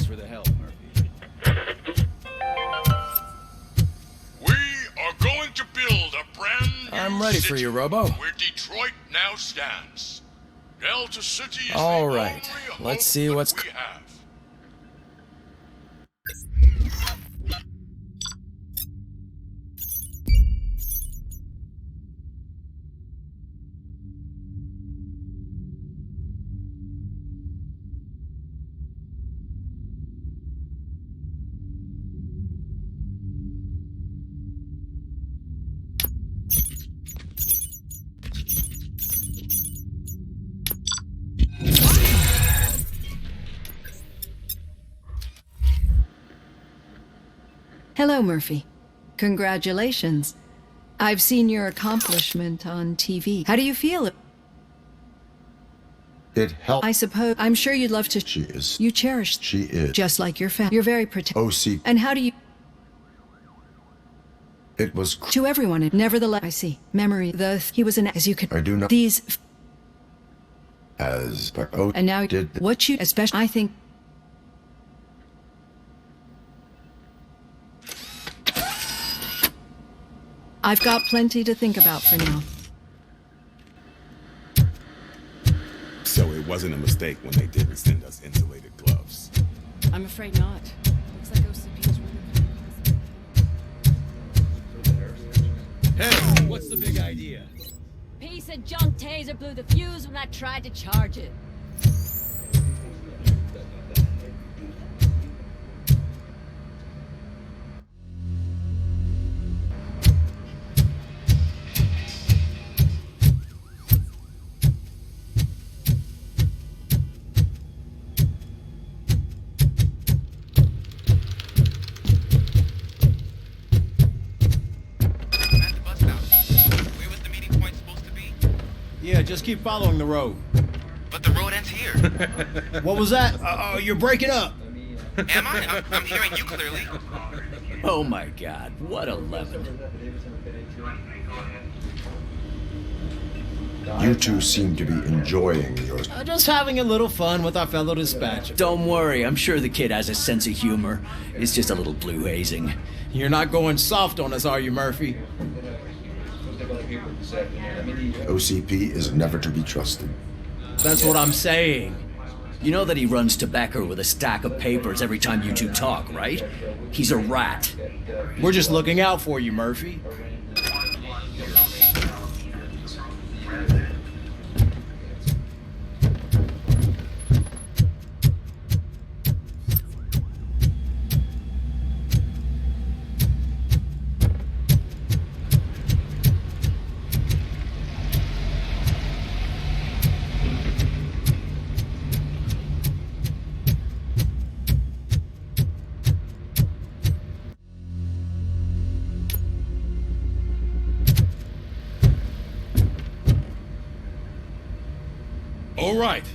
for the help, Murphy. We are going to build a brand new I'm ready for city you, Robo. where Detroit now stands. Delta City is All the right, only let's hope see that what's we have. Hello, Murphy. Congratulations. I've seen your accomplishment on TV. How do you feel? It helped. I suppose. I'm sure you'd love to. She is. You cherish. She is. Just like your family. You're very protective. OC. And how do you. It was. To everyone, nevertheless. I see. Memory. He was an. As you could. I do not. These. As. But oh. And now. Did. What you. Especially. I think. I've got plenty to think about for now. So it wasn't a mistake when they didn't send us insulated gloves. I'm afraid not. Looks like OCP is really. Hey, what's the big idea? Piece of junk taser blew the fuse when I tried to charge it. Yeah, just keep following the road. But the road ends here. What was that? You're breaking up. Am I? I'm hearing you clearly. Oh my god, what a lemon. You two seem to be enjoying yours. Just having a little fun with our fellow dispatcher. Don't worry, I'm sure the kid has a sense of humor. It's just a little blue hazing. You're not going soft on us, are you, Murphy? OCP is never to be trusted. That's what I'm saying. You know that he runs tobacco with a stack of papers every time you two talk, right? He's a rat. We're just looking out for you, Murphy. All right.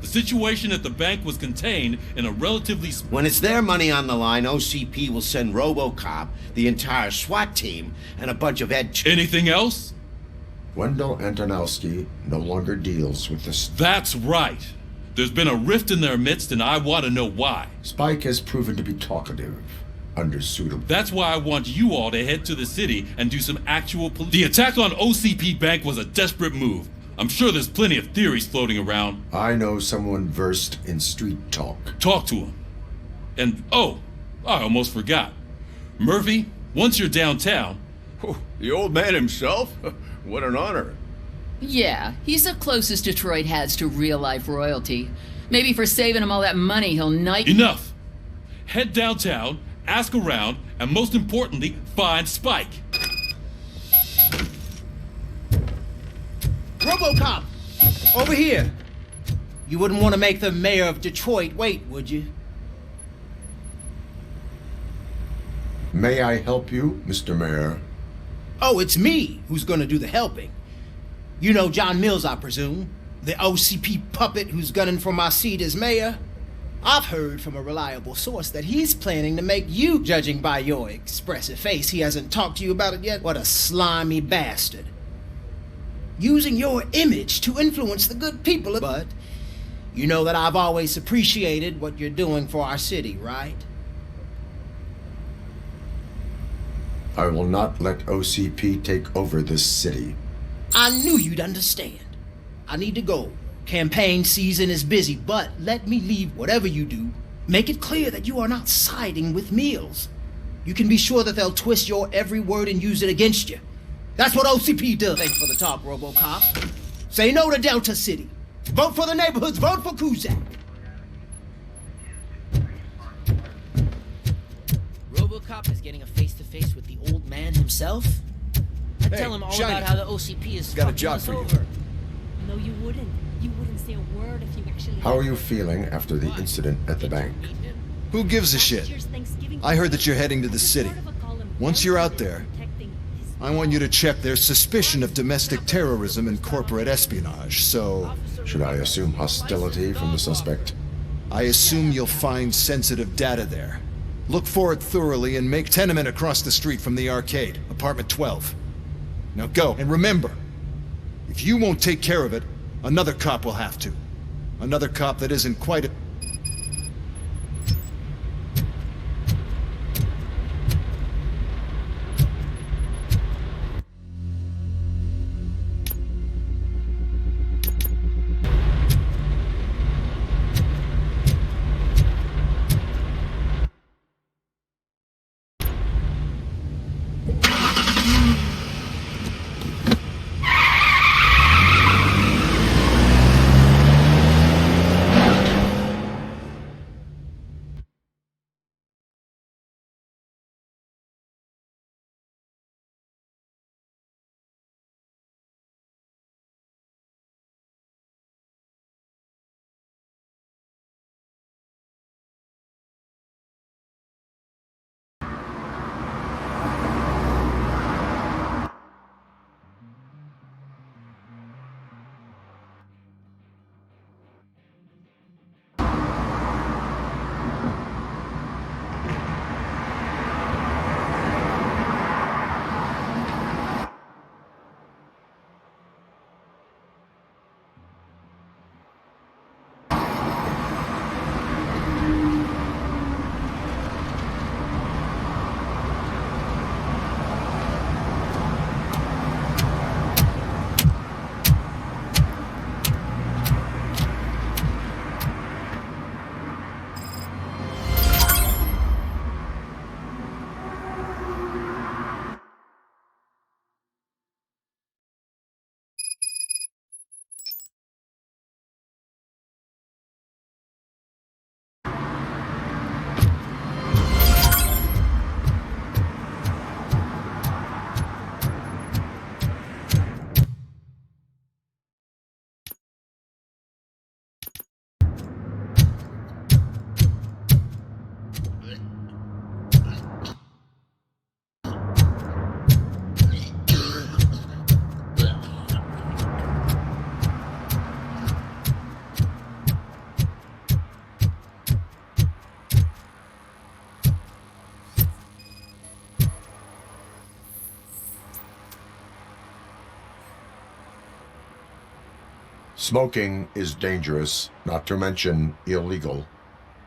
The situation at the bank was contained in a relatively... When it's their money on the line, OCP will send RoboCop, the entire SWAT team, and a bunch of Anything else? Wendell Antonowski no longer deals with this. That's right. There's been a rift in their midst, and I want to know why. Spike has proven to be talkative, undersuitable. That's why I want you all to head to the city and do some actual police... The attack on OCP Bank was a desperate move. I'm sure there's plenty of theories floating around. I know someone versed in street talk. Talk to him. And, oh, I almost forgot. Murphy, once you're downtown... Oh, the old man himself? What an honor. Yeah, he's the closest Detroit has to real-life royalty. Maybe for saving him all that money, he'll knight... Enough! Head downtown, ask around, and most importantly, find Spike. RoboCop! Over here! You wouldn't want to make the mayor of Detroit wait, would you? May I help you, Mr. Mayor? Oh, it's me who's gonna do the helping. You know John Mills, I presume. The OCP puppet who's gunning for my seat as mayor. I've heard from a reliable source that he's planning to make you, judging by your expressive face. He hasn't talked to you about it yet? What a slimy bastard. Using your image to influence the good people, but You know that I've always appreciated what you're doing for our city, right? I will not let OCP take over this city. I knew you'd understand. I need to go. Campaign season is busy, but let me leave whatever you do. Make it clear that you are not siding with Mills. You can be sure that they'll twist your every word and use it against you. That's what OCP does. Thanks for the talk, RoboCop. Say no to Delta City. Vote for the neighborhoods. Vote for Kuzak. RoboCop is getting a face-to-face with the old man himself. I'd tell him all Shiny. about how the OCP is Got a fucking job us for you. over. No, you wouldn't. You wouldn't say a word if you actually... How are you feeling after the incident at the bank? Who gives a shit? I heard that you're heading to the city. Once you're out there, I want you to check their suspicion of domestic terrorism and corporate espionage, so... Should I assume hostility from the suspect? I assume you'll find sensitive data there. Look for it thoroughly and make tenement across the street from the arcade, apartment 12. Now go, and remember, if you won't take care of it, another cop will have to. Another cop that isn't quite a... Smoking is dangerous, not to mention illegal.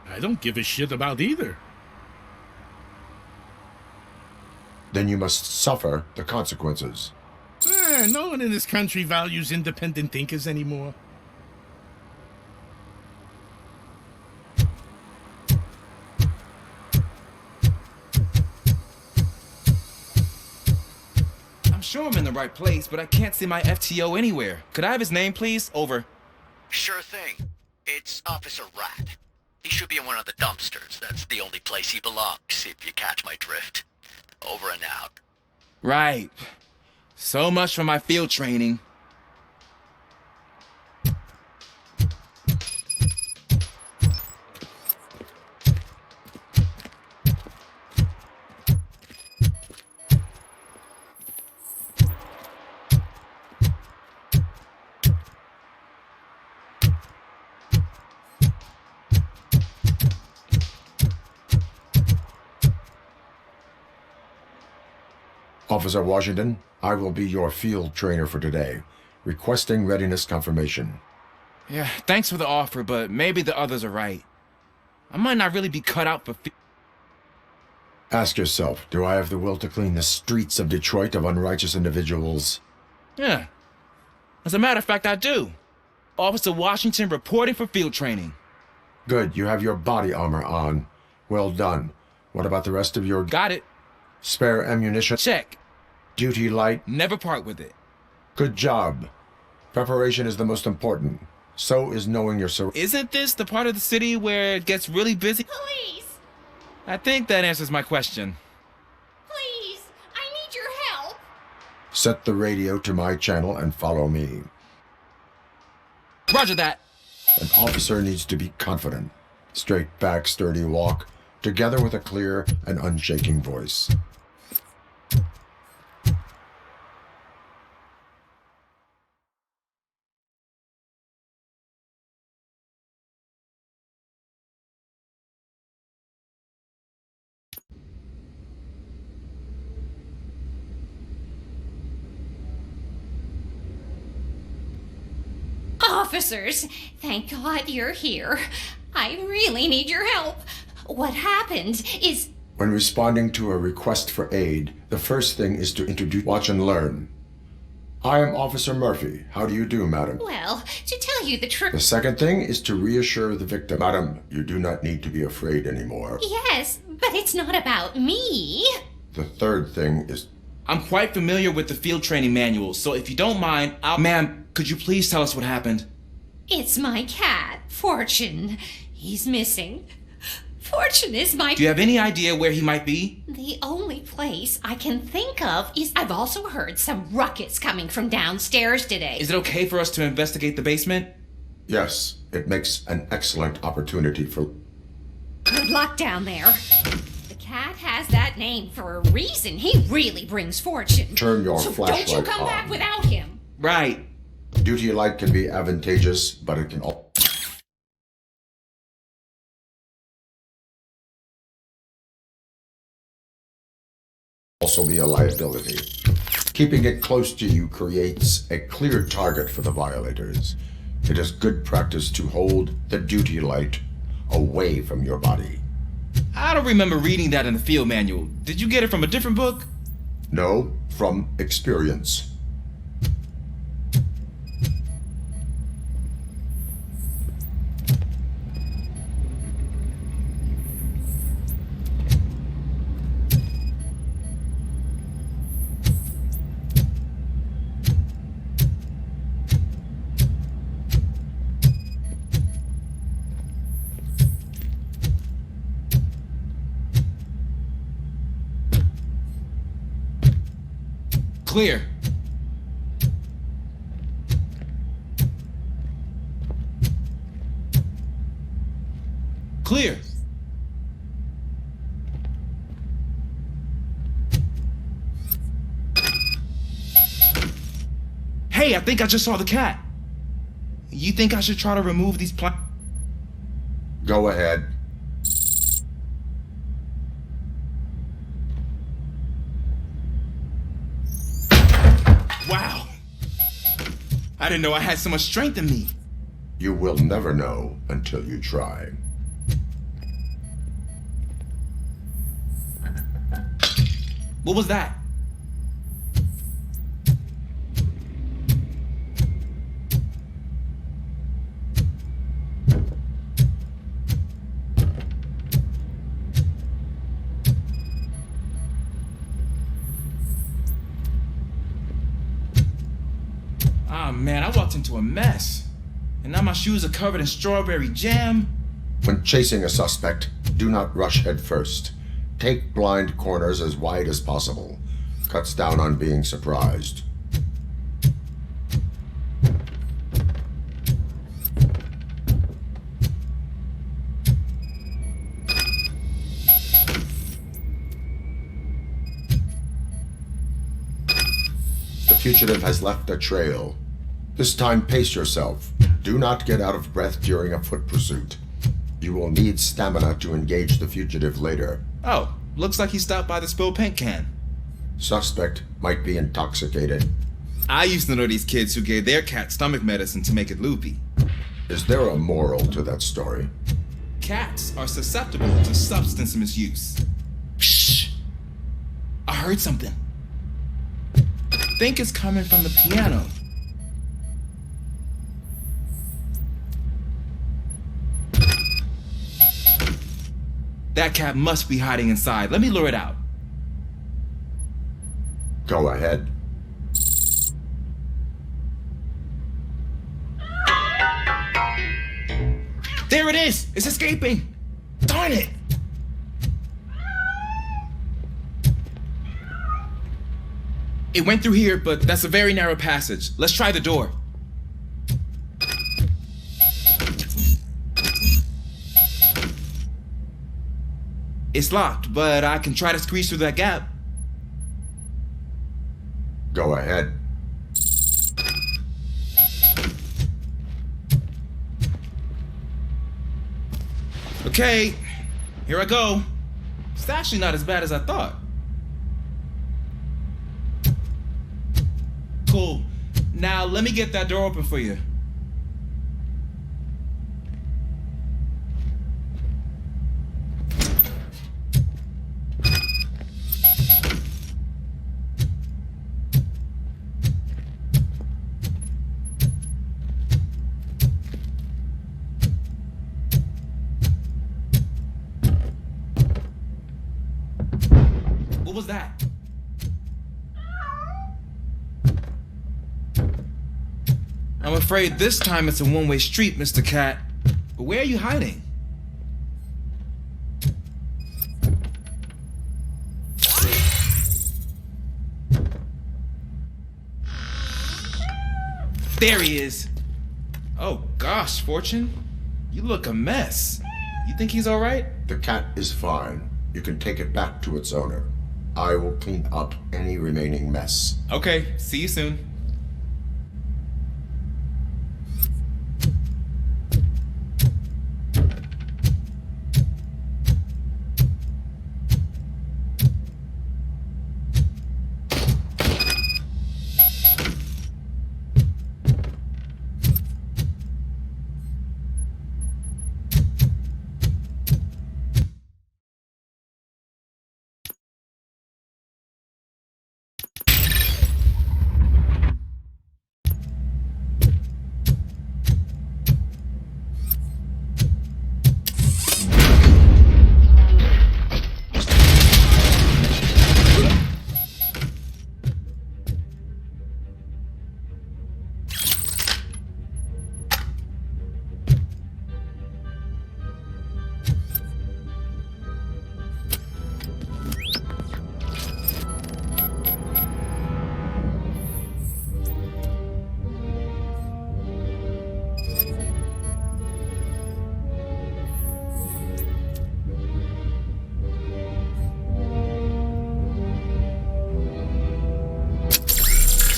I don't give a shit about either. Then you must suffer the consequences. No one in this country values independent thinkers anymore. I'm sure I'm in the right place, but I can't see my FTO anywhere. Could I have his name, please? Over. Sure thing. It's Officer Rat. He should be in one of the dumpsters. That's the only place he belongs, if you catch my drift. Over and out. Right. So much for my field training. Officer Washington, I will be your field trainer for today. Requesting readiness confirmation. Yeah, thanks for the offer, but maybe the others are right. I might not really be cut out for... Ask yourself, do I have the will to clean the streets of Detroit of unrighteous individuals? Yeah. As a matter of fact, I do. Officer Washington reporting for field training. Good, you have your body armor on. Well done. What about the rest of your... Got it. Spare ammunition? Check. Duty light? Never part with it. Good job. Preparation is the most important. So is knowing your... Isn't this the part of the city where it gets really busy? Please! I think that answers my question. Please! I need your help! Set the radio to my channel and follow me. Roger that. An officer needs to be confident. Straight back, sturdy walk, together with a clear and unshaking voice. Officers, thank God you're here. I really need your help. What happened is... When responding to a request for aid, the first thing is to introduce, watch and learn. I am Officer Murphy. How do you do, madam? Well, to tell you the truth... The second thing is to reassure the victim. Madam, you do not need to be afraid anymore. Yes, but it's not about me. The third thing is... I'm quite familiar with the field training manual, so if you don't mind, Ma'am, could you please tell us what happened? It's my cat, Fortune. He's missing. Fortune is my... Do you have any idea where he might be? The only place I can think of is... I've also heard some ruckus coming from downstairs today. Is it okay for us to investigate the basement? Yes, it makes an excellent opportunity for... Good luck down there. The cat has that name for a reason. He really brings fortune. Turn your so flashlight don't you come on. back without him. Right. Duty light can be advantageous, but it can also be a liability. Keeping it close to you creates a clear target for the violators. It is good practice to hold the duty light away from your body. I don't remember reading that in the field manual. Did you get it from a different book? No, from experience. Clear. Clear. Hey, I think I just saw the cat. You think I should try to remove these Go ahead. Wow. I didn't know I had so much strength in me. You will never know until you try. What was that? Ah, man, I walked into a mess. And now my shoes are covered in strawberry jam. When chasing a suspect, do not rush head first. Take blind corners as wide as possible. Cuts down on being surprised. The fugitive has left a trail. This time, pace yourself. Do not get out of breath during a foot pursuit. You will need stamina to engage the fugitive later. Oh, looks like he stopped by the spilled paint can. Suspect might be intoxicated. I used to know these kids who gave their cat stomach medicine to make it loopy. Is there a moral to that story? Cats are susceptible to substance misuse. Shh! I heard something. Think it's coming from the piano. That cat must be hiding inside. Let me lure it out. Go ahead. There it is! It's escaping! Darn it! It went through here, but that's a very narrow passage. Let's try the door. It's locked, but I can try to squeeze through that gap. Go ahead. Okay, here I go. It's actually not as bad as I thought. Cool. Now let me get that door open for you. What was that? I'm afraid this time it's a one-way street, Mr. Cat. But where are you hiding? There he is. Oh gosh, Fortune. You look a mess. You think he's all right? The cat is fine. You can take it back to its owner. I will clean up any remaining mess. Okay, see you soon.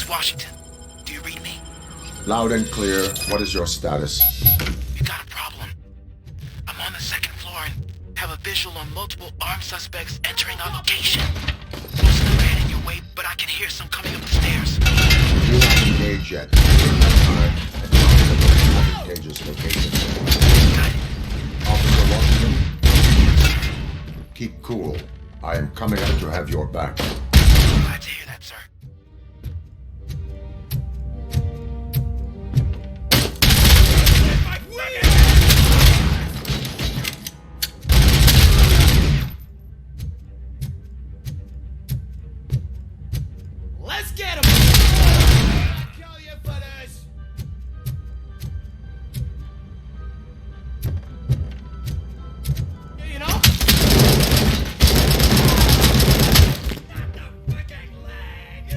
Washington, do you read me? Loud and clear. What is your status? You got a problem. I'm on the second floor and have a visual on multiple armed suspects entering our location. Most of them ran in your way, but I can hear some coming up the stairs. Do not engage yet. Pages location. Officer Washington, keep cool. I am coming out to have your back. Glad to hear that, sir. Let's get him! Kill you for this! You know? Not the freaking leg!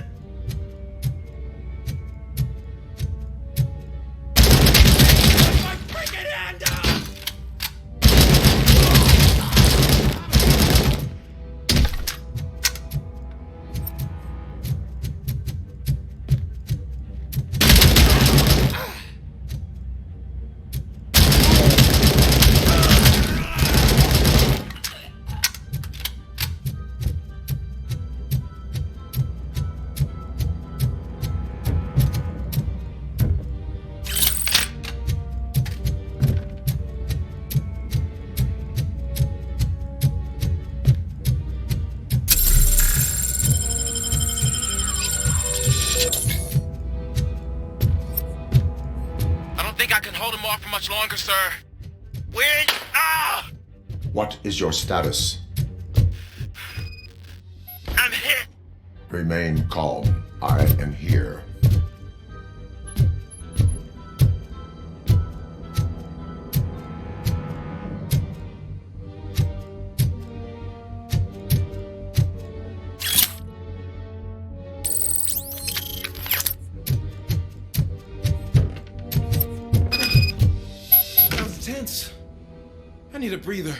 longer, sir. We're in... Ah! What is your status? I'm hit. Remain calm. I am here. That was tense. I need a breather.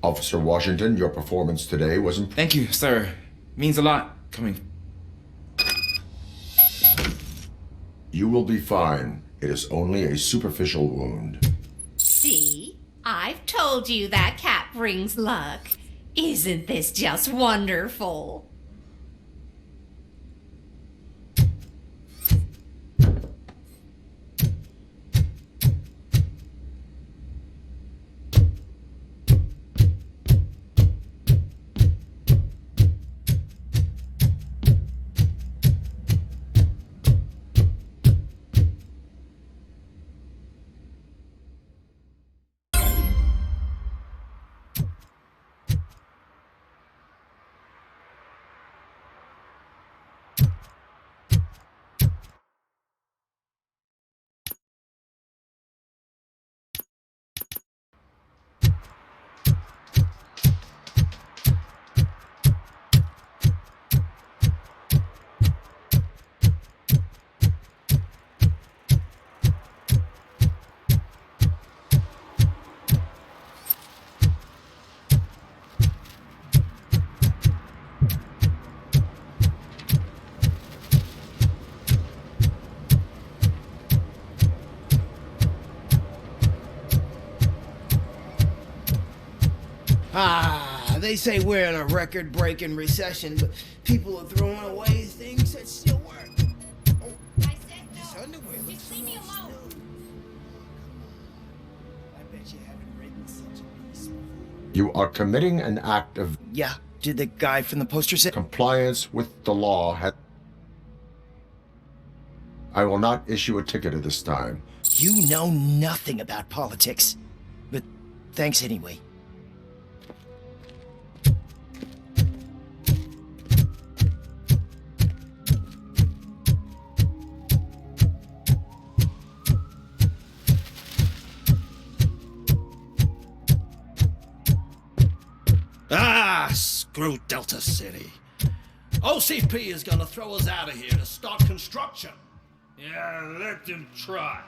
Officer Washington, your performance today was impressive. Thank you, sir. Means a lot coming. You will be fine. It is only a superficial wound. See? I've told you that cat brings luck. Isn't this just wonderful? They say we're in a record-breaking recession, but people are throwing away things that still work. Oh, I said no. This underwear looks leave me alone. I bet you haven't written such a piece before. You are committing an act of... Yeah, did the guy from the poster say... Compliance with the law has... I will not issue a ticket at this time. You know nothing about politics, but thanks anyway. Screw Delta City. OCP is gonna throw us out of here to start construction. Yeah, let them try.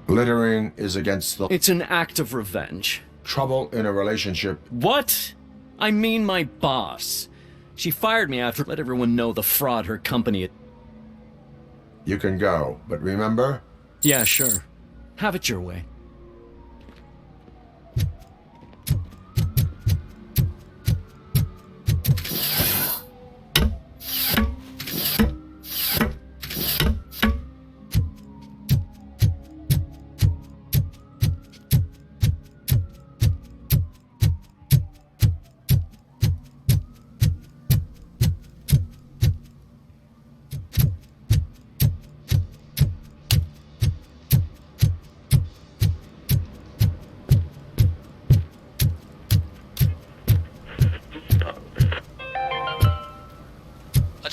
Littering is against the... It's an act of revenge. Trouble in a relationship... What? I mean my boss. She fired me after let everyone know the fraud her company... You can go, but remember... Yeah, sure. Have it your way.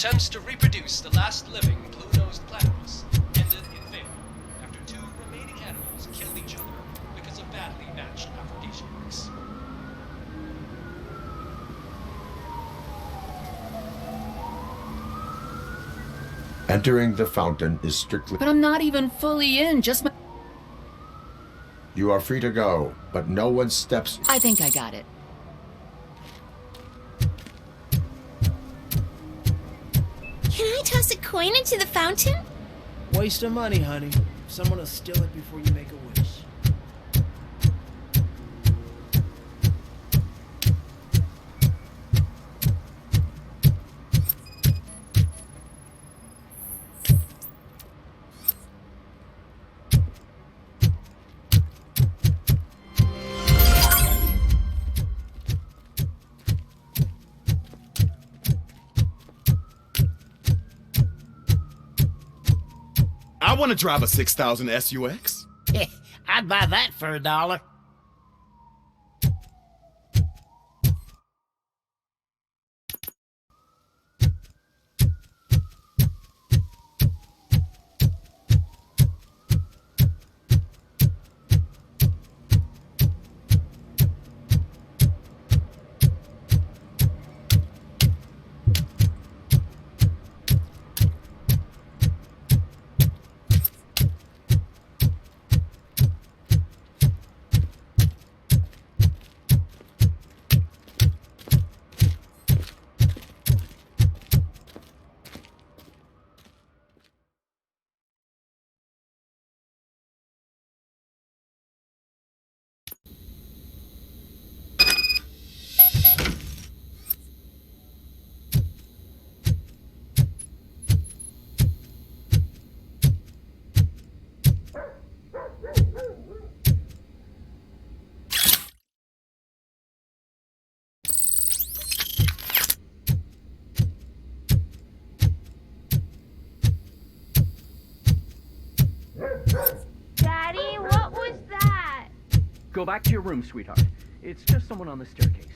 attempts to reproduce the last living blue-nosed platypus ended in failure after 2 remaining animals killed each other because of badly matched aphrodisiacs. Entering the fountain is strictly... But I'm not even fully in, just my... You are free to go, but no one steps... I think I got it. Can I toss a coin into the fountain? Waste of money, honey. Someone will steal it before you make a wish. I want to drive a 6000 SUX. I'd buy that for $1. Daddy, what was that? Go back to your room, sweetheart. It's just someone on the staircase.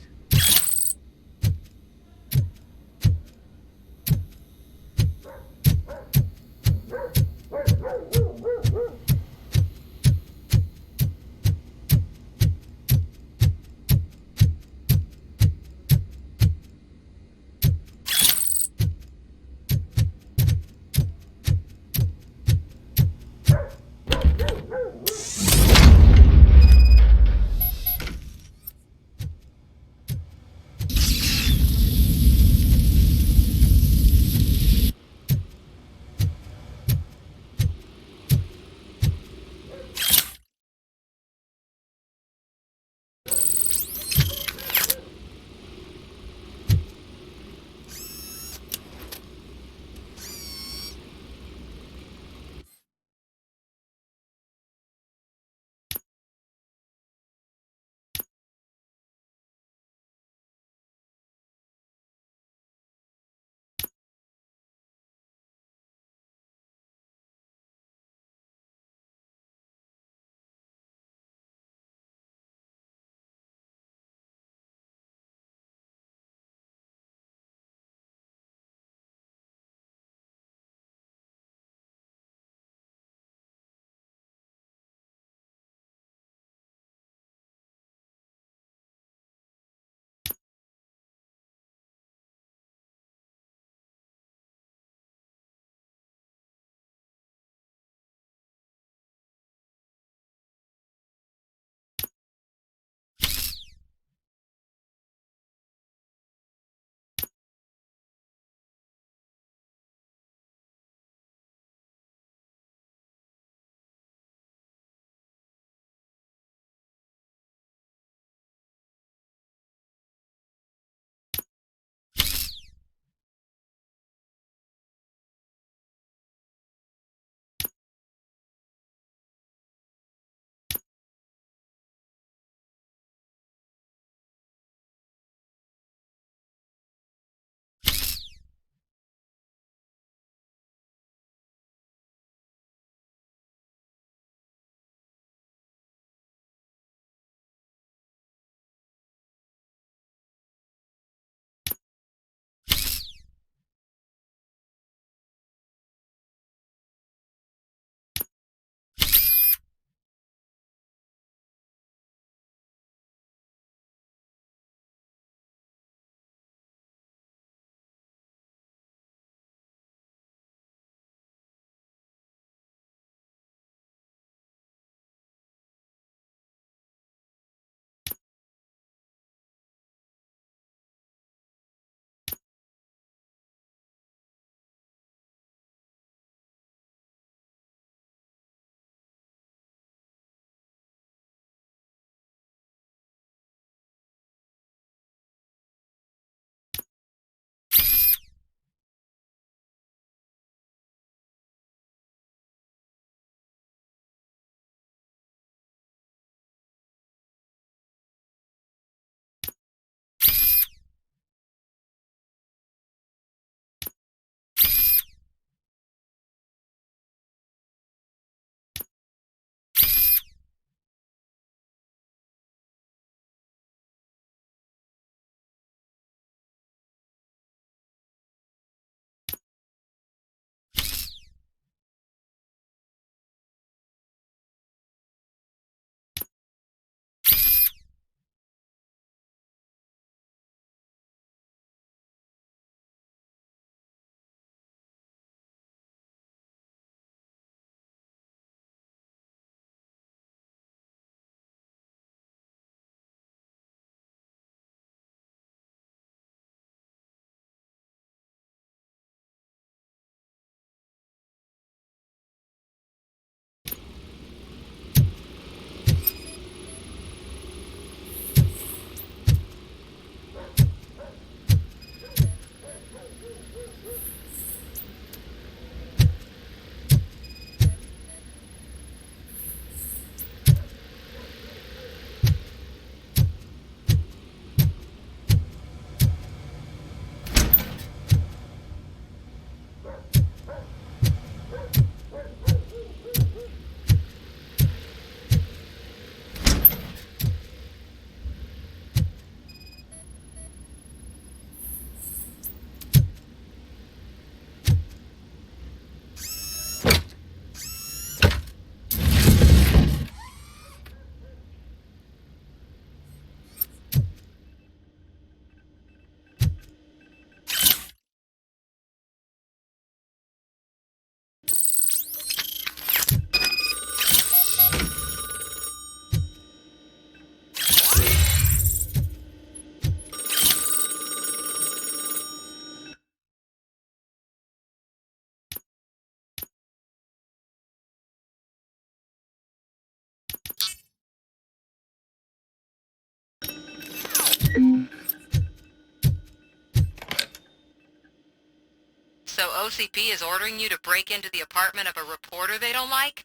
OCP is ordering you to break into the apartment of a reporter they don't like?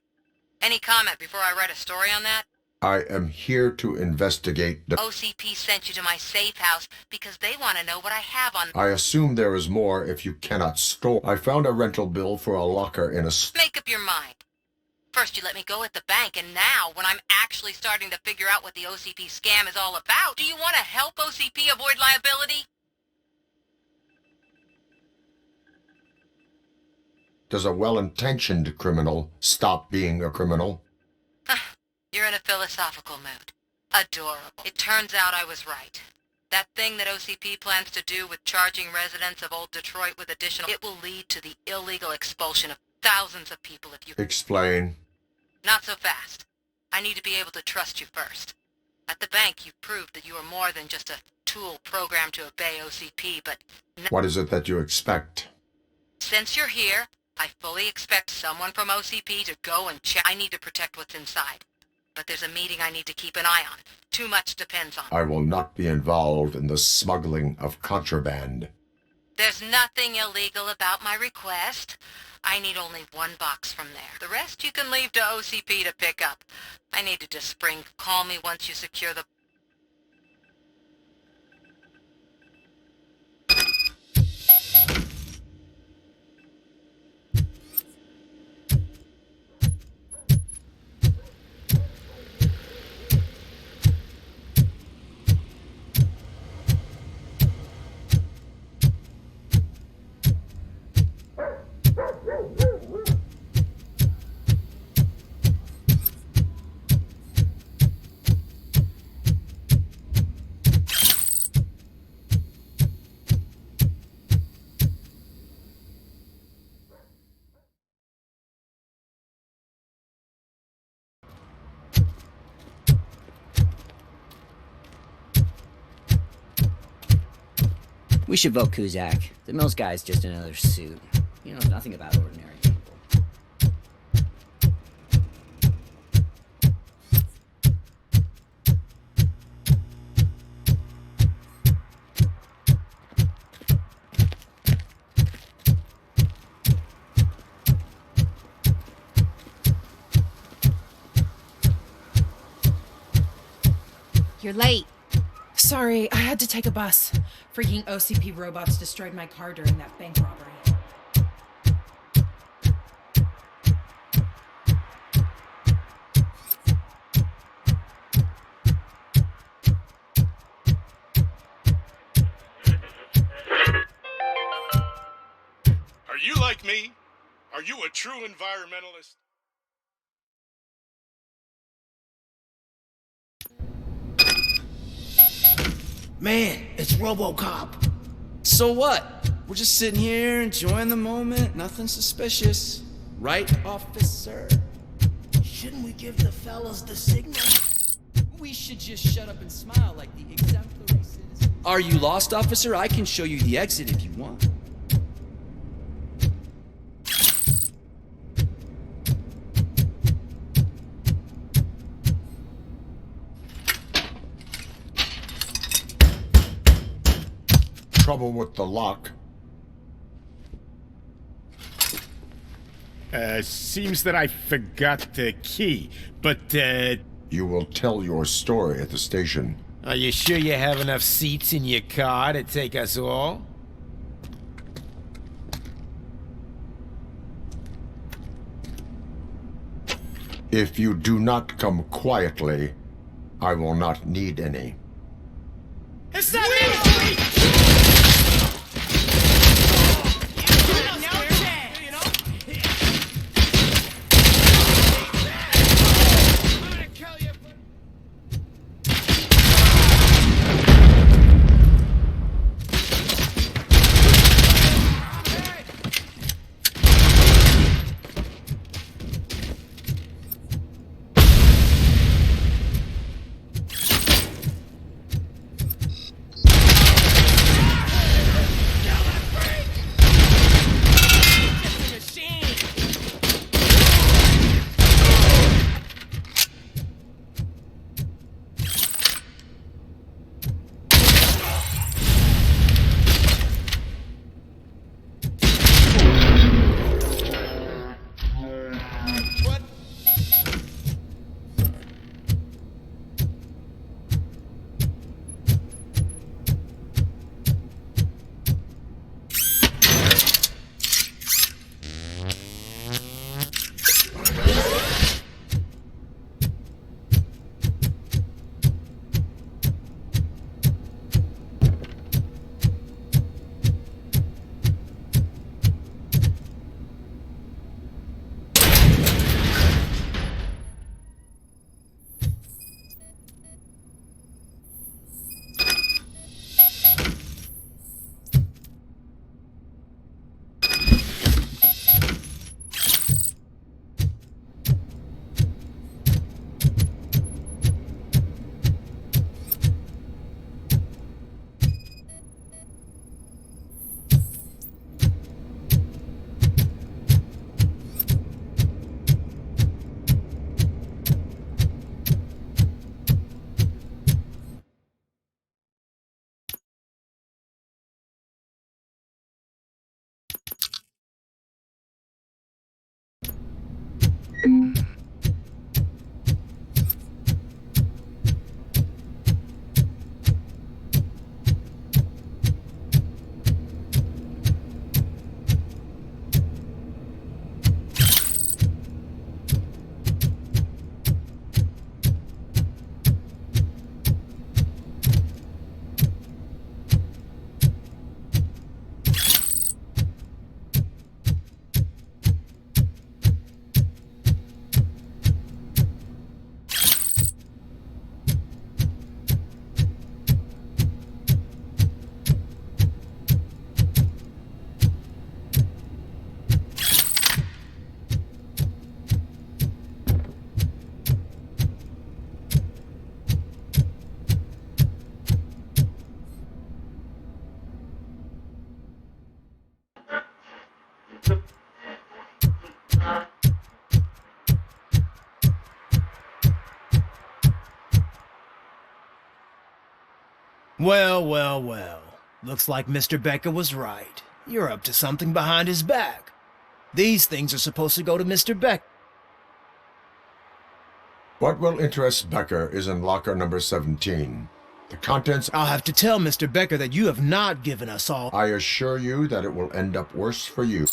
Any comment before I write a story on that? I am here to investigate the... OCP sent you to my safe house because they want to know what I have on... I assume there is more if you cannot store. I found a rental bill for a locker in a... Make up your mind. First you let me go at the bank, and now, when I'm actually starting to figure out what the OCP scam is all about, do you want to help OCP avoid liability? Does a well-intentioned criminal stop being a criminal? You're in a philosophical mood. Adorable. It turns out I was right. That thing that OCP plans to do with charging residents of Old Detroit with additional... It will lead to the illegal expulsion of thousands of people if you... Explain. Not so fast. I need to be able to trust you first. At the bank, you proved that you are more than just a tool programmed to obey OCP, but... What is it that you expect? Since you're here, I fully expect someone from OCP to go and check. I need to protect what's inside. But there's a meeting I need to keep an eye on. Too much depends on... I will not be involved in the smuggling of contraband. There's nothing illegal about my request. I need only one box from there. The rest you can leave to OCP to pick up. I needed to spring. Call me once you secure the... We should vote Kuzak. The Mills guy's just another suit. He knows nothing about ordinary people. You're late. Sorry, I had to take a bus. Freaking OCP robots destroyed my car during that bank robbery. Are you like me? Are you a true environmentalist? Man, it's RoboCop. So what? We're just sitting here enjoying the moment. Nothing suspicious. Right, officer? Shouldn't we give the fellas the signal? We should just shut up and smile like the exemplary citizen. Are you lost, officer? I can show you the exit if you want. Trouble with the lock. Seems that I forgot the key, but, You will tell your story at the station. Are you sure you have enough seats in your car to take us all? If you do not come quietly, I will not need any. It's not me! Well, well, well. Looks like Mr. Becker was right. You're up to something behind his back. These things are supposed to go to Mr. Becker. What will interest Becker is in locker number 17. The contents... I'll have to tell Mr. Becker that you have not given us all... I assure you that it will end up worse for you.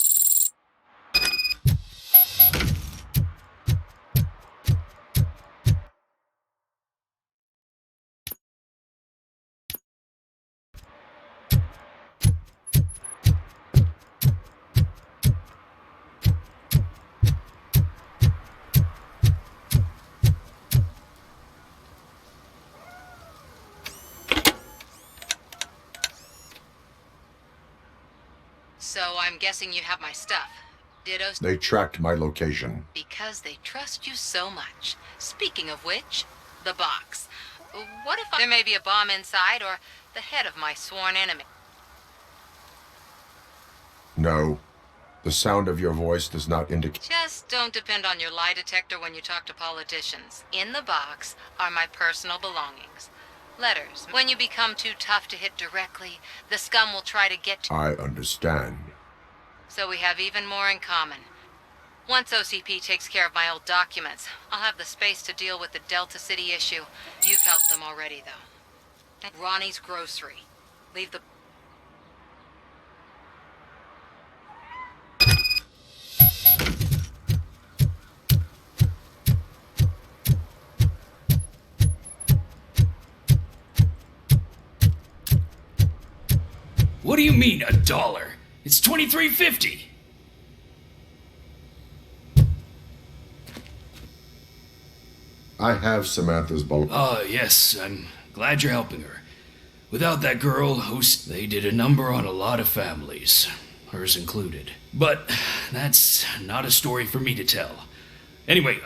So I'm guessing you have my stuff. Dittos? They tracked my location. Because they trust you so much. Speaking of which, the box. What if there may be a bomb inside or the head of my sworn enemy? No. The sound of your voice does not indicate... Just don't depend on your lie detector when you talk to politicians. In the box are my personal belongings. Letters. When you become too tough to hit directly, the scum will try to get to... I understand. So we have even more in common. Once OCP takes care of my old documents, I'll have the space to deal with the Delta City issue. You've helped them already, though. Ronnie's Grocery. Leave the... What do you mean, $1? It's $23.50. I have Samantha's bullet. Oh, yes, I'm glad you're helping her. Without that girl, they did a number on a lot of families, hers included. But that's not a story for me to tell. Anyway,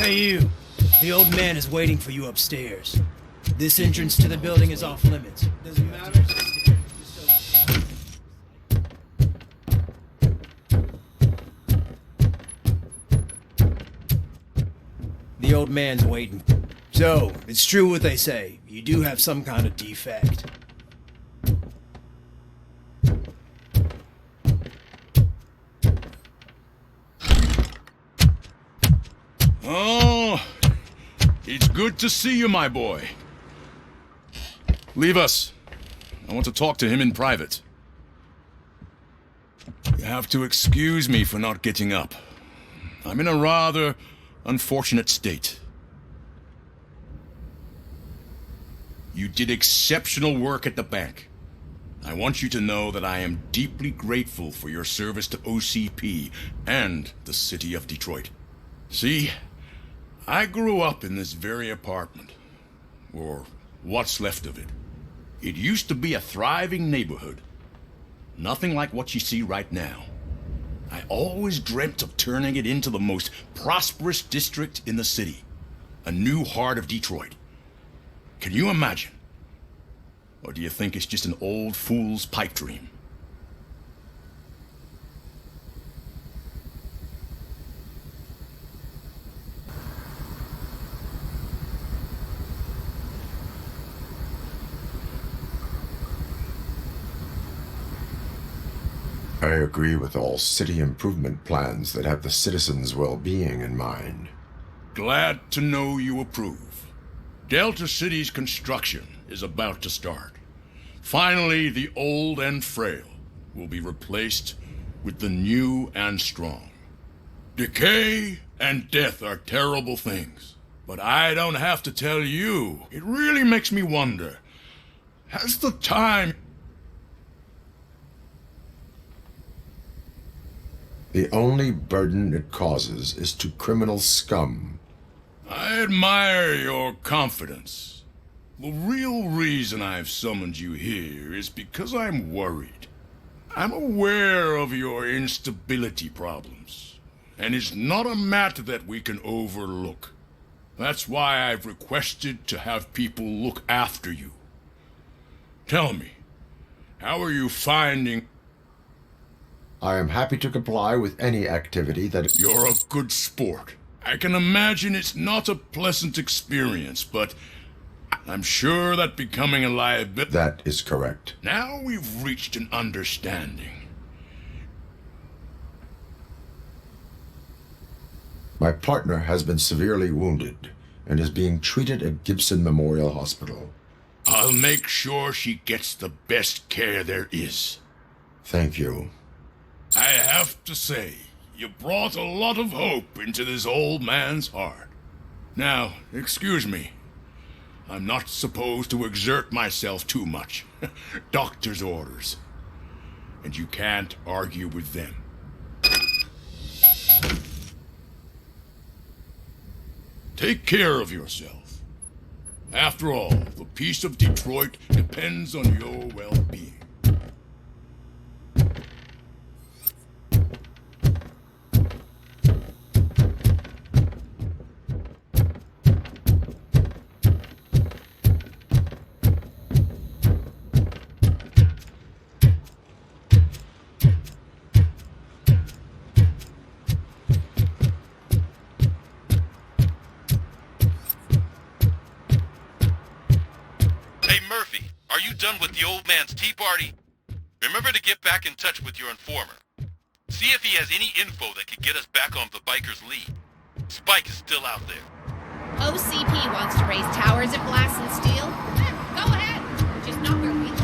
Hey you, the old man is waiting for you upstairs. This entrance to the building is off limits. Doesn't matter. The old man's waiting. So, it's true what they say. You do have some kind of defect. Oh, it's good to see you, my boy. Leave us. I want to talk to him in private. You have to excuse me for not getting up. I'm in a rather unfortunate state. You did exceptional work at the bank. I want you to know that I am deeply grateful for your service to OCP and the city of Detroit. See, I grew up in this very apartment, or what's left of it. It used to be a thriving neighborhood. Nothing like what you see right now. I always dreamt of turning it into the most prosperous district in the city. A new heart of Detroit. Can you imagine? Or do you think it's just an old fool's pipe dream? I agree with all city improvement plans that have the citizens' well-being in mind. Glad to know you approve. Delta City's construction is about to start. Finally, the old and frail will be replaced with the new and strong. Decay and death are terrible things, but I don't have to tell you. It really makes me wonder, has the time... The only burden it causes is to criminal scum. I admire your confidence. The real reason I've summoned you here is because I'm worried. I'm aware of your instability problems, and it's not a matter that we can overlook. That's why I've requested to have people look after you. Tell me, how are you finding... I am happy to comply with any activity that... You're a good sport. I can imagine it's not a pleasant experience, but I'm sure that becoming a liability... That is correct. Now we've reached an understanding. My partner has been severely wounded and is being treated at Gibson Memorial Hospital. I'll make sure she gets the best care there is. Thank you. I have to say, you brought a lot of hope into this old man's heart. Now, excuse me. I'm not supposed to exert myself too much. Doctor's orders. And you can't argue with them. Take care of yourself. After all, the peace of Detroit depends on your well-being. Done with the old man's tea party? Remember to get back in touch with your informer. See if he has any info that could get us back on the biker's lead. Spike is still out there. OCP wants to raise towers of glass and steel? Go ahead. Just not where we live.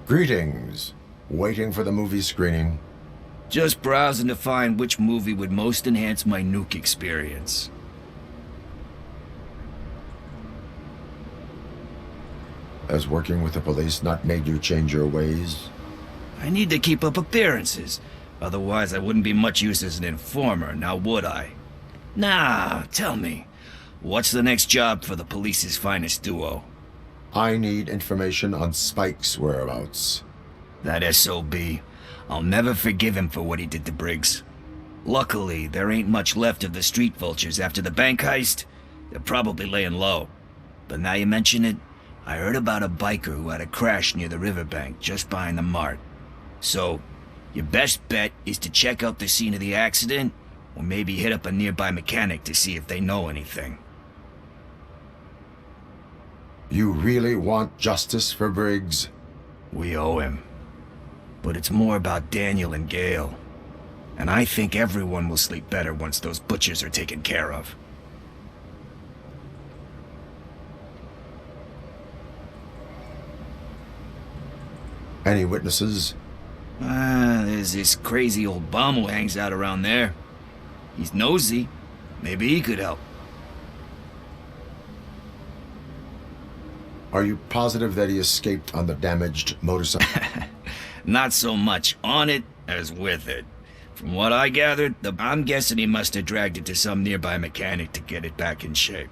Greetings. Waiting for the movie screening? Just browsing to find which movie would most enhance my nuke experience. Has working with the police not made you change your ways? I need to keep up appearances. Otherwise, I wouldn't be much use as an informer, now would I? Nah, tell me. What's the next job for the police's finest duo? I need information on Spike's whereabouts. That SOB. I'll never forgive him for what he did to Briggs. Luckily, there ain't much left of the street vultures after the bank heist. They're probably laying low. But now you mention it, I heard about a biker who had a crash near the riverbank just behind the mart. So, your best bet is to check out the scene of the accident, or maybe hit up a nearby mechanic to see if they know anything. You really want justice for Briggs? We owe him. But it's more about Daniel and Gale. And I think everyone will sleep better once those butchers are taken care of. Any witnesses? There's this crazy old bum who hangs out around there. He's nosy. Maybe he could help. Are you positive that he escaped on the damaged motorcycle? Not so much on it as with it. From what I gathered, I'm guessing he must have dragged it to some nearby mechanic to get it back in shape.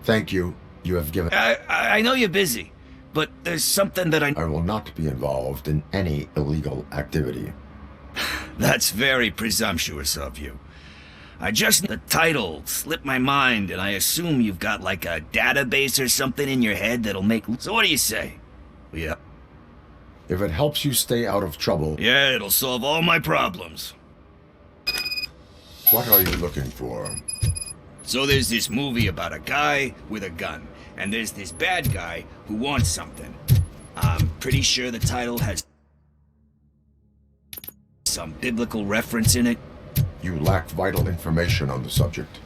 Thank you. You have given... I know you're busy, but there's something that I will not be involved in any illegal activity. That's very presumptuous of you. The title slipped my mind, and I assume you've got like a database or something in your head that'll make... So what do you say? Yeah. If it helps you stay out of trouble... Yeah, it'll solve all my problems. What are you looking for? So there's this movie about a guy with a gun, and there's this bad guy who wants something. I'm pretty sure the title has some biblical reference in it. You lack vital information on the subject.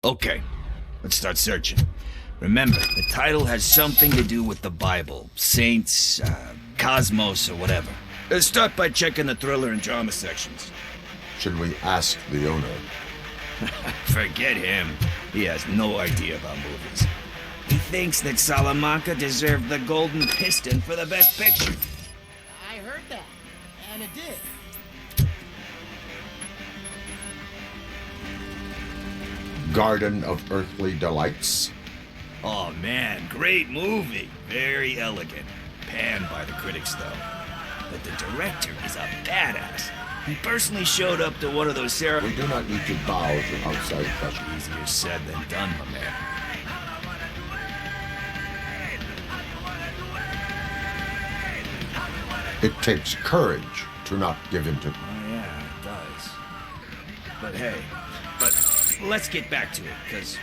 Okay, let's start searching. Remember, the title has something to do with the Bible, saints, cosmos, or whatever. Let's start by checking the thriller and drama sections. Should we ask the owner? Forget him. He has no idea about movies. He thinks that Salamanca deserved the Golden Piston for the Best Picture. I heard that, and it did. Garden of Earthly Delights. Oh man, great movie. Very elegant. Panned by the critics though. But the director is a badass. He personally showed up to one of those ceremonies. We do not need to bow to outside pressure. Easier said than done, my man. It takes courage to not give in to... Oh yeah, it does. But hey, let's get back to it, because...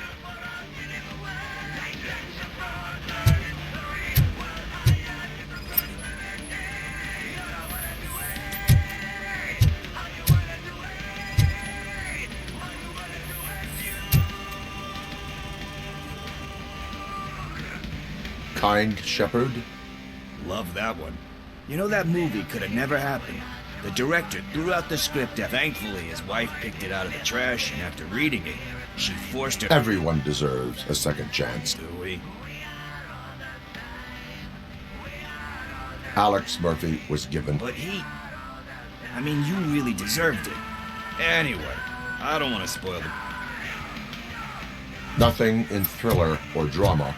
Kind Shepherd? Love that one. You know, that movie could have never happened. The director threw out the script, and thankfully his wife picked it out of the trash, and after reading it, she forced her... Everyone deserves a second chance. Do we? Alex Murphy was given... But I mean, you really deserved it. Anyway, I don't want to spoil the... Nothing in thriller or drama.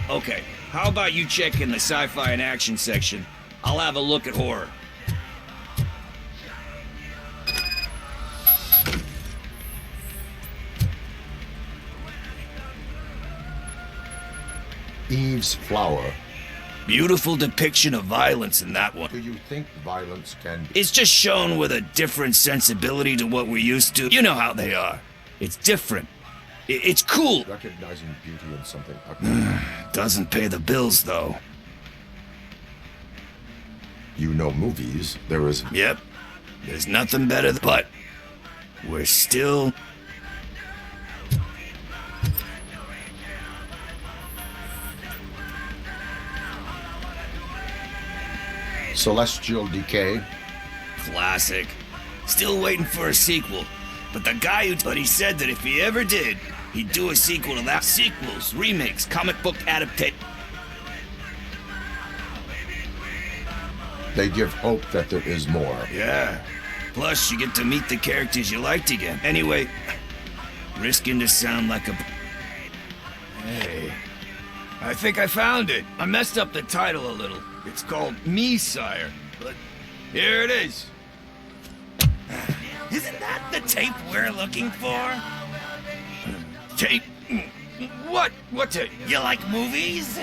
Okay, how about you check in the sci-fi and action section? I'll have a look at horror. Eve's Flower. Beautiful depiction of violence in that one. Do you think violence can be... It's just shown with a different sensibility to what we're used to. You know how they are. It's different. It's cool. Recognizing beauty in something... Doesn't pay the bills, though. You know movies. There is... Yep. There's nothing better but... We're still... Celestial Decay. Classic. Still waiting for a sequel. But he said that if he ever did, he'd do a sequel to that. Sequels, remakes, comic book adaptation. They give hope that there is more. Yeah. Plus, you get to meet the characters you liked again. Anyway, risking to sound like a... Hey, I think I found it. I messed up the title a little. It's called Me, Sire. But here it is. Isn't that the tape we're looking for? Tape? What? What tape? You like movies?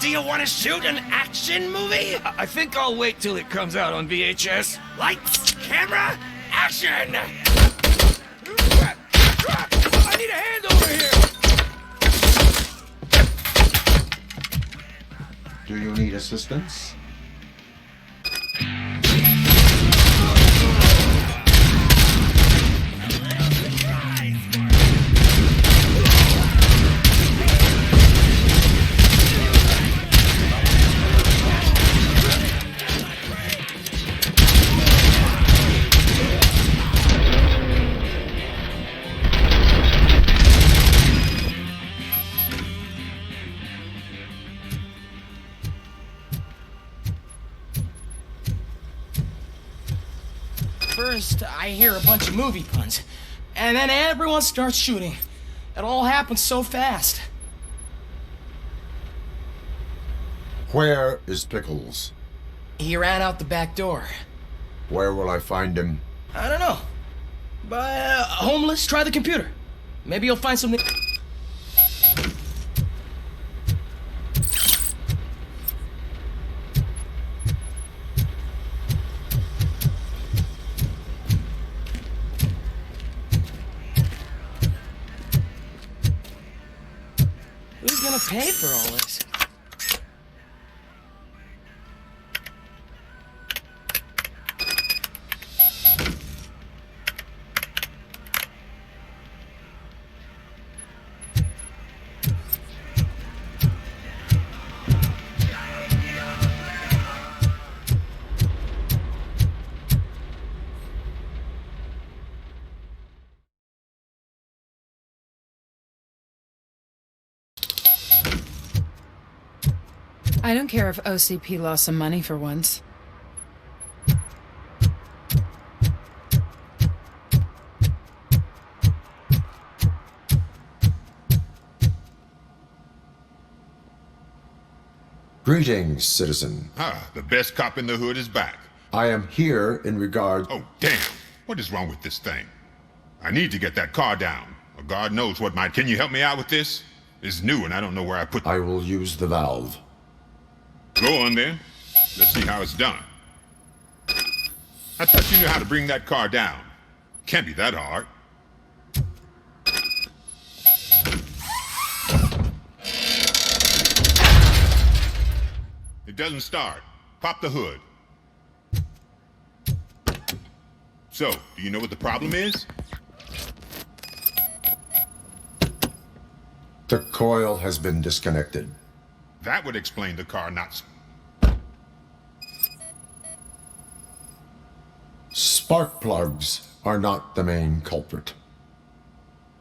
Do you want to shoot an action movie? I think I'll wait till it comes out on VHS. Lights, camera, action! Do you need assistance? First, I hear a bunch of movie puns, and then everyone starts shooting. It all happens so fast. Where is Pickles? He ran out the back door. Where will I find him? I don't know. But homeless, try the computer. Maybe you'll find something. Who's gonna pay for all this? I don't care if OCP lost some money for once. Greetings, citizen. Ah, the best cop in the hood is back. I am here in regard... Oh, damn. What is wrong with this thing? I need to get that car down, or God knows what might... Can you help me out with this? It's new and I don't know where I put... I will use the valve. Go on then. Let's see how it's done. I thought you knew how to bring that car down. Can't be that hard. It doesn't start. Pop the hood. So, do you know what the problem is? The coil has been disconnected. That would explain the car not... Spark plugs are not the main culprit.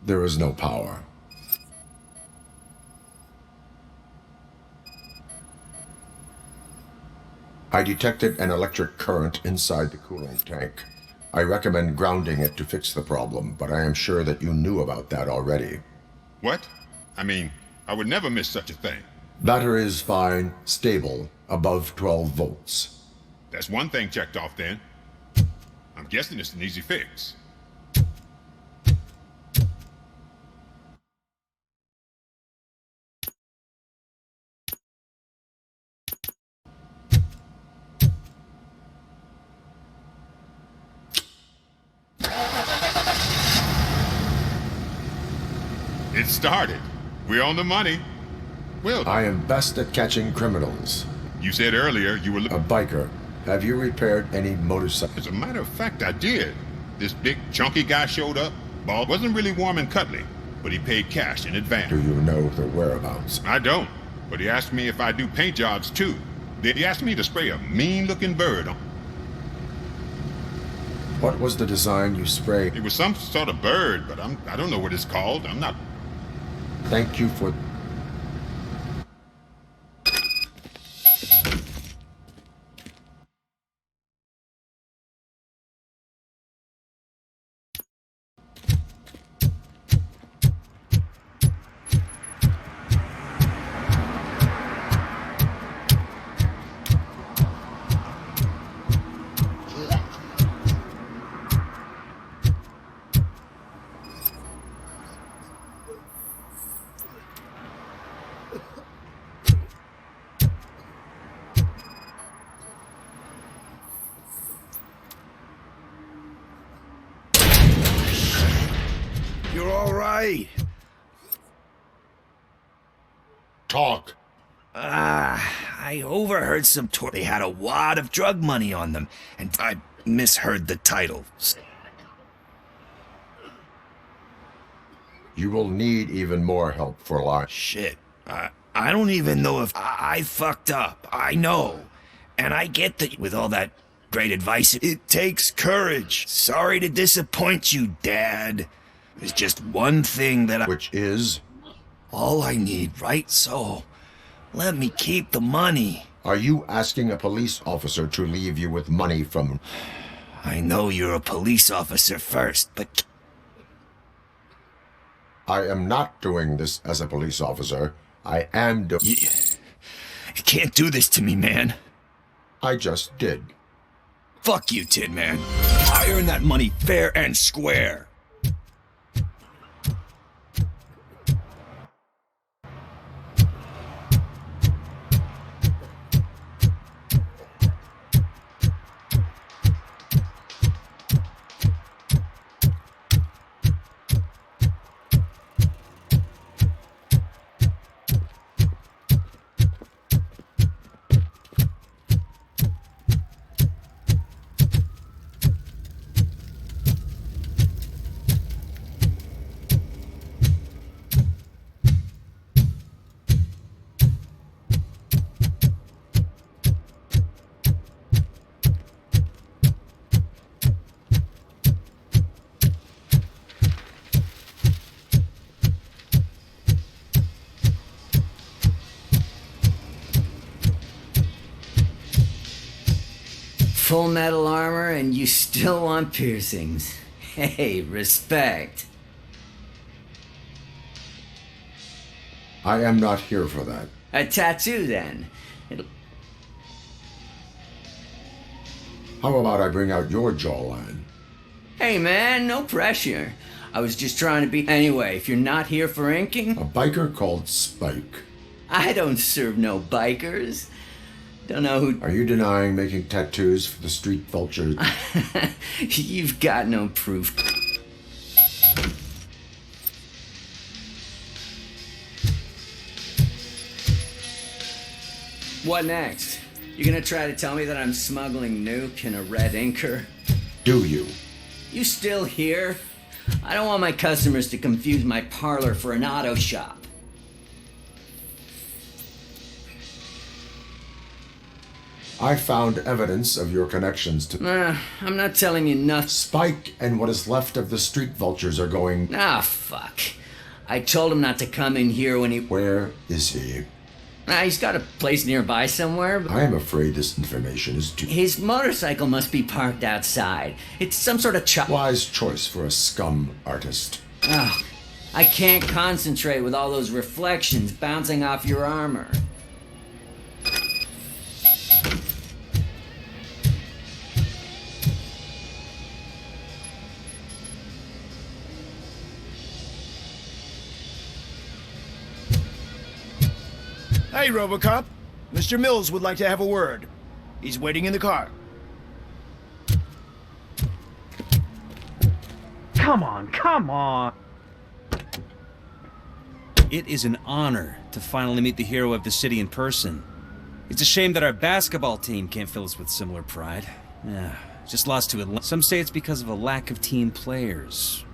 There is no power. I detected an electric current inside the cooling tank. I recommend grounding it to fix the problem, but I am sure that you knew about that already. What? I mean, I would never miss such a thing. Battery is fine, stable, above 12 volts. That's one thing checked off then. I'm guessing it's an easy fix. It started. We're on the money. Well, I am best at catching criminals. You said earlier you were a biker. Have you repaired any motorcycles? As a matter of fact, I did. This big, chunky guy showed up. Ball wasn't really warm and cuddly, but he paid cash in advance. Do you know their whereabouts? I don't, but he asked me if I do paint jobs too. He asked me to spray a mean-looking bird on. What was the design you sprayed? It was some sort of bird, but I don't know what it's called. I'm not... Thank you for... You're all right. Talk. I overheard some tour. They had a wad of drug money on them, and I misheard the title. You will need even more help for life. Shit. I don't even know if I fucked up. I know. And I get that with all that great advice, it takes courage. Sorry to disappoint you, Dad. There's just one thing that Which is? All I need, right? So, let me keep the money. Are you asking a police officer to leave you with money from... I know you're a police officer first, but... I am not doing this as a police officer. I am doing... You can't do this to me, man. I just did. Fuck you, Tin Man. I earned that money fair and square. Full metal armor and you still want piercings. Hey, respect. I am not here for that. A tattoo then. How about I bring out your jawline? Hey man, no pressure. I was just trying to be... Anyway, if you're not here for inking... A biker called Spike. I don't serve no bikers. Don't know who... Are you denying making tattoos for the street vultures? You've got no proof. What next? You gonna try to tell me that I'm smuggling nuke in a red inker? Do you? You still here? I don't want my customers to confuse my parlor for an auto shop. I found evidence of your connections to... I'm not telling you nothing. Spike and what is left of the street vultures are going... Ah, fuck. I told him not to come in here when he... Where is he? He's got a place nearby somewhere. But... I am afraid this information is too... His motorcycle must be parked outside. It's some sort of Wise choice for a scum artist. Oh, I can't concentrate with all those reflections bouncing off your armor. Hey, RoboCop. Mr. Mills would like to have a word. He's waiting in the car. Come on. It is an honor to finally meet the hero of the city in person. It's a shame that our basketball team can't fill us with similar pride. Yeah, just lost to Atlanta. Some say it's because of a lack of team players.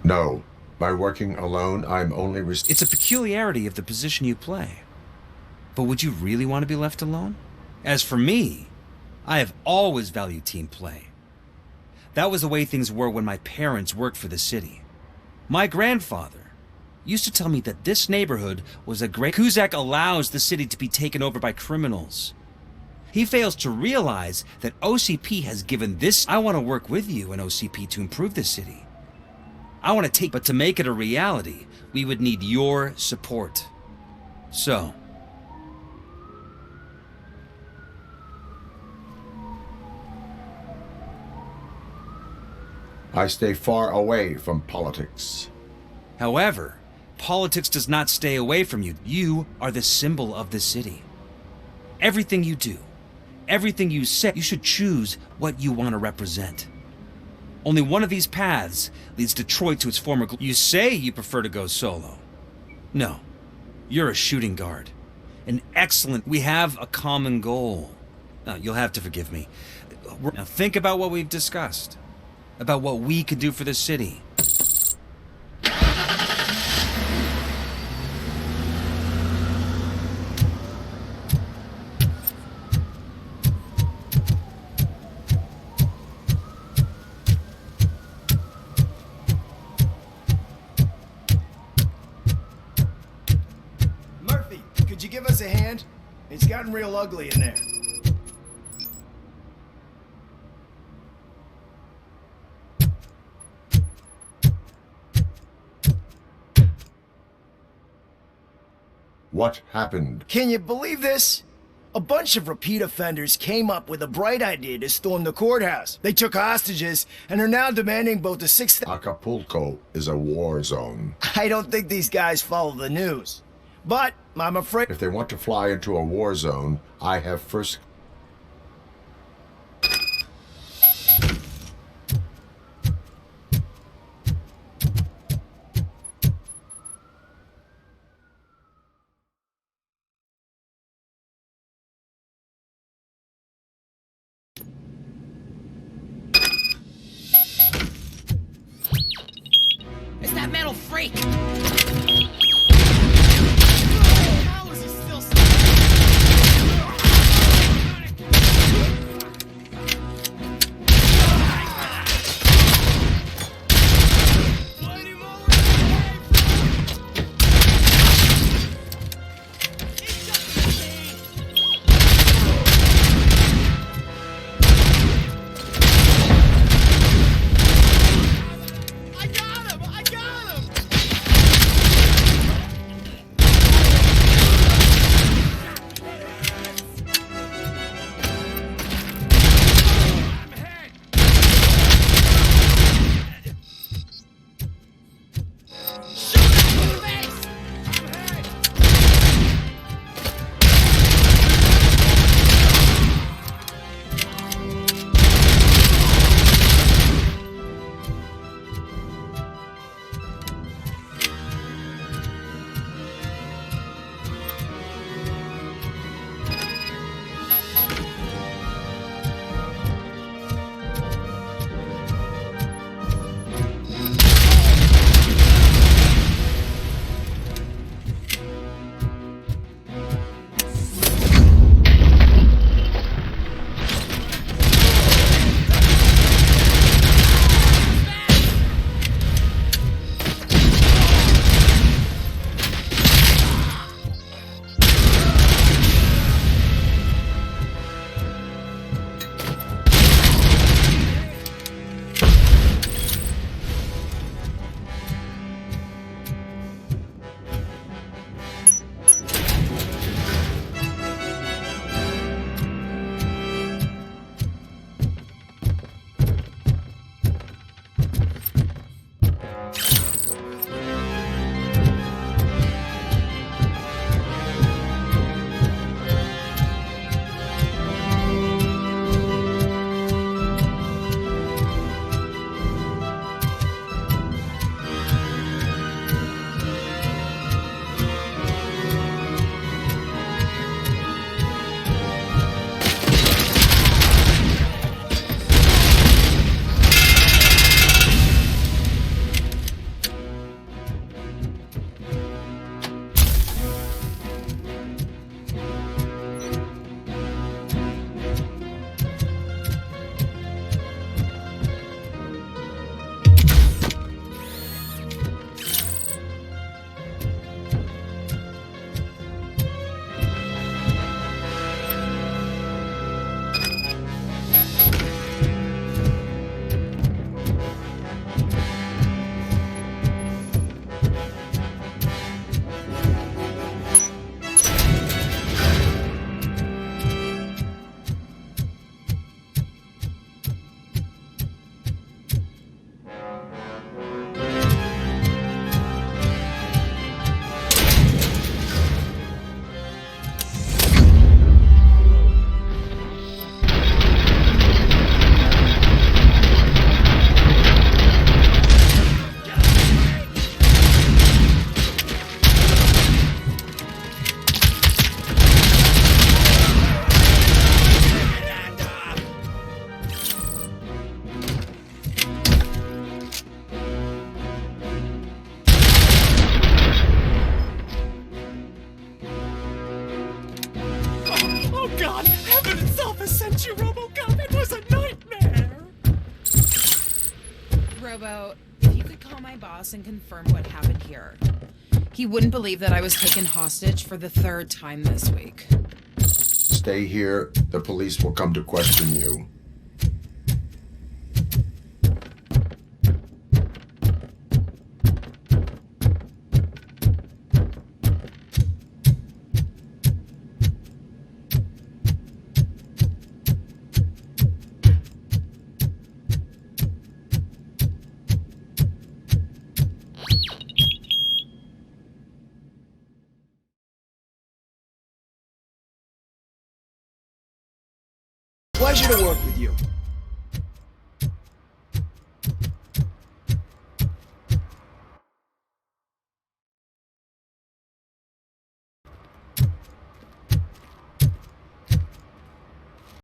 No. By working alone, I'm only... It's a peculiarity of the position you play. But would you really want to be left alone? As for me, I have always valued team play. That was the way things were when my parents worked for the city. My grandfather used to tell me that this neighborhood was a great... Kuzak allows the city to be taken over by criminals. He fails to realize that OCP has given this... I want to work with you and OCP to improve the city. I want to take... But to make it a reality, we would need your support. So... I stay far away from politics. However, politics does not stay away from you. You are the symbol of the city. Everything you do, everything you say, you should choose what you want to represent. Only one of these paths leads Detroit to its former... You say you prefer to go solo. No. You're a shooting guard. An excellent... We have a common goal. Now, you'll have to forgive me. Now, think about what we've discussed. About what we could do for the city. Murphy, could you give us a hand? It's gotten real ugly in there. What happened? Can you believe this? A bunch of repeat offenders came up with a bright idea to storm the courthouse. They took hostages and are now demanding both the Acapulco is a war zone. I don't think these guys follow the news. But I'm afraid... If they want to fly into a war zone, I have first... It's that metal freak! How is he still Robo, if you could call my boss and confirm what happened here. He wouldn't believe that I was taken hostage for the 3rd time this week. Stay here. The police will come to question you. Pleasure to work with you.